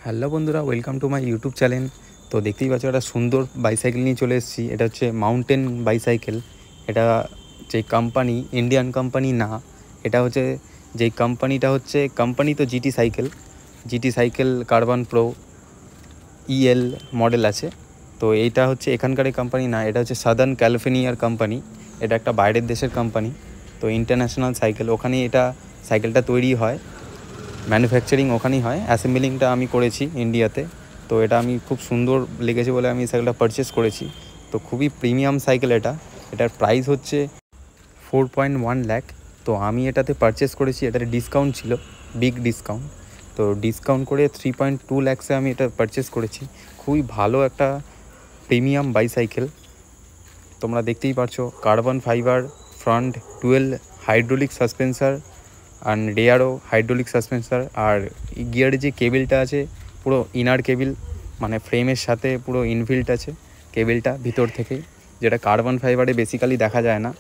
Hello বন্ধুরা, welcome to my YouTube channel. তো দেখতেই পাচ্ছ একটা সুন্দর বাইসাইকেল নিয়ে চলে এসেছি। এটা হচ্ছে মাউন্টেন বাইসাইকেল। এটা যে কোম্পানি, ইন্ডিয়ান কোম্পানি না, এটা হচ্ছে যেই কোম্পানিটা হচ্ছে কোম্পানি তো GT cycle carbon pro El model আছে। তো এইটা হচ্ছে এখানকার কোম্পানি না, এটা হচ্ছে সাদার্ন ক্যালিফোর্নিয়ার কোম্পানি। এটা একটা বাইরের দেশের কোম্পানি। তো ইন্টারন্যাশনাল সাইকেল, ওখানে এটা সাইকেলটা তৈরি হয়, ম্যানুফ্যাকচারিং ওখানেই হয়। অ্যাসেম্বলিংটা আমি করেছি ইন্ডিয়াতে। তো এটা আমি খুব সুন্দর লেগেছে বলে আমি সাইকেলটা পারচেস করেছি। তো খুবই প্রিমিয়াম সাইকেল এটার প্রাইস হচ্ছে 4.1 লাখ। তো আমি এটাতে পারচেস করেছি, এটাতে ডিসকাউন্ট ছিল, বিগ ডিসকাউন্ট। তো ডিসকাউন্ট করে 3.2 লাখসে আমি এটা পারচেস করেছি। খুবই ভালো একটা প্রিমিয়াম বাইসাইকেল। তোমরা দেখতেই পারছো, carbon fibre front, dual hydraulic suspension আর রেয়ারও হাইড্রোলিক সাসপেন্সার। আর গিয়ারে যে কেবিলটা আছে পুরো ইনার কেবিল, মানে ফ্রেমের সাথে পুরো ইনবিল্ট আছে কেবিলটা ভিতর থেকে, যেটা কার্বন ফাইবারে বেসিক্যালি দেখা যায় না।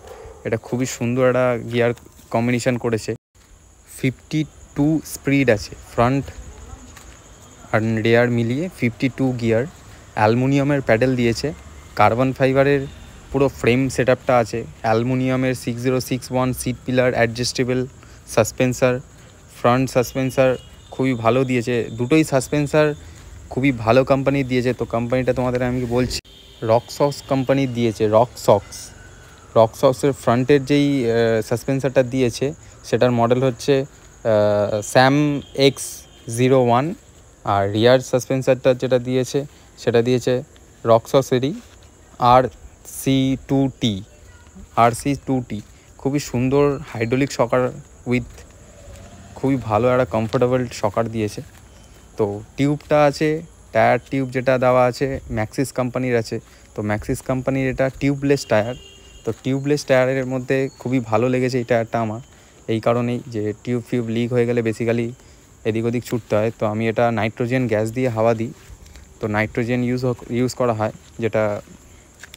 এটা খুবই সুন্দর একটা গিয়ার কম্বিনেশন করেছে। 52 স্পিড আছে, ফ্রন্ট আর রেয়ার মিলিয়ে 52 গিয়ার। অ্যালুমিনিয়ামের প্যাডেল দিয়েছে, কার্বন ফাইবারের পুরো ফ্রেম সেটআপটা আছে। অ্যালুমিনিয়ামের 6061 সিট পিলার অ্যাডজাস্টেবল সাসপেন্সার, ফ্রন্ট সাসপেন্সার খুবই ভালো দিয়েছে। দুটোই সাসপেন্সার খুবই ভালো কোম্পানির দিয়েছে। তো কোম্পানিটা তোমাদের আমি বলছি, রকসক্স কোম্পানির দিয়েছে। রকসক্সের ফ্রন্টের যেই সাসপেন্সারটা দিয়েছে সেটার মডেল হচ্ছে স্যাম X01। আর রিয়ার সাসপেন্সারটা যেটা দিয়েছে সেটা দিয়েছে রকসক্সেরই RC2T। খুবই সুন্দর হাইড্রোলিক শকার উইথ খুবই ভালো একটা কমফোর্টেবল শকার দিয়েছে। তো টিউবটা আছে, টায়ার টিউব যেটা দেওয়া আছে ম্যাক্সিস কোম্পানির আছে। তো ম্যাক্সিস কোম্পানির এটা টিউবলেস টায়ার। তো টিউবলেস টায়ারের মধ্যে খুবই ভালো লেগেছে এই টায়ারটা আমার, এই কারণেই যে টিউব লিক হয়ে গেলে বেসিক্যালি এদিক ওদিক ছুটতে হয়। তো আমি এটা নাইট্রোজেন গ্যাস দিয়ে হাওয়া দিই। তো নাইট্রোজেন ইউজ করা হয়, যেটা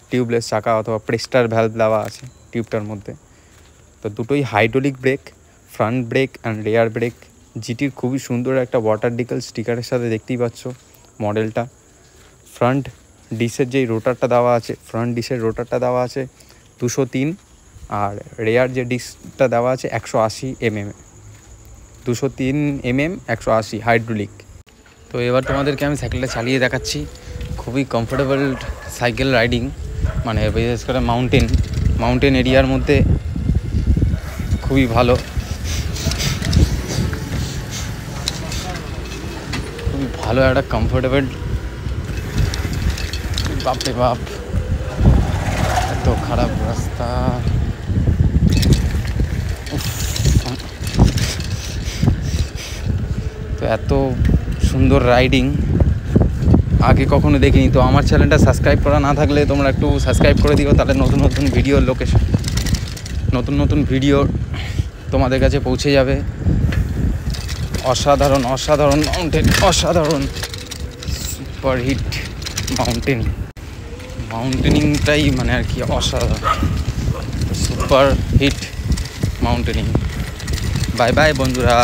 টিউবলেস চাকা অথবা প্রেস্টার ভ্যালভ দেওয়া আছে টিউবটার মধ্যে। তো দুটোই hydraulic brake, front brake and rear brake. জিটির খুবই সুন্দর একটা ওয়াটার ডিকেল স্টিকারের সাথে দেখতেই পাচ্ছ মডেলটা। ফ্রন্ট ডিশের যেই রোটারটা দেওয়া আছে, ফ্রন্ট ডিশের রোটারটা দেওয়া আছে 203, আর রেয়ার যে ডিস্কটা দেওয়া আছে 180 mm, 203 mm 180 হাইড্রোলিক। তো এবার তোমাদেরকে আমি সাইকেলটা চালিয়ে দেখাচ্ছি। খুবই কমফোর্টেবল সাইকেল রাইডিং, মানে বিশেষ করে মাউন্টেন এরিয়ার মধ্যে খুবই ভালো, খুবই ভালো একটা কমফোর্টেবল। বাপরে বাপ, এত খারাপ রাস্তা। তো এত সুন্দর রাইডিং আগে কখনো দেখিনি। তো আমার চ্যানেলটা সাবস্ক্রাইব করা না থাকলে তোমরা একটু সাবস্ক্রাইব করে দিও, তাহলে নতুন ভিডিওর লোকেশন, নতুন ভিডিও তোমাদের কাছে পৌঁছে যাবে। অসাধারণ মাউন্টেন, অসাধারণ সুপার হিট মাউন্টেনিংটাই মানে আর কি অসাধারণ, super hit mountaineering. Bye bye বন্ধুরা।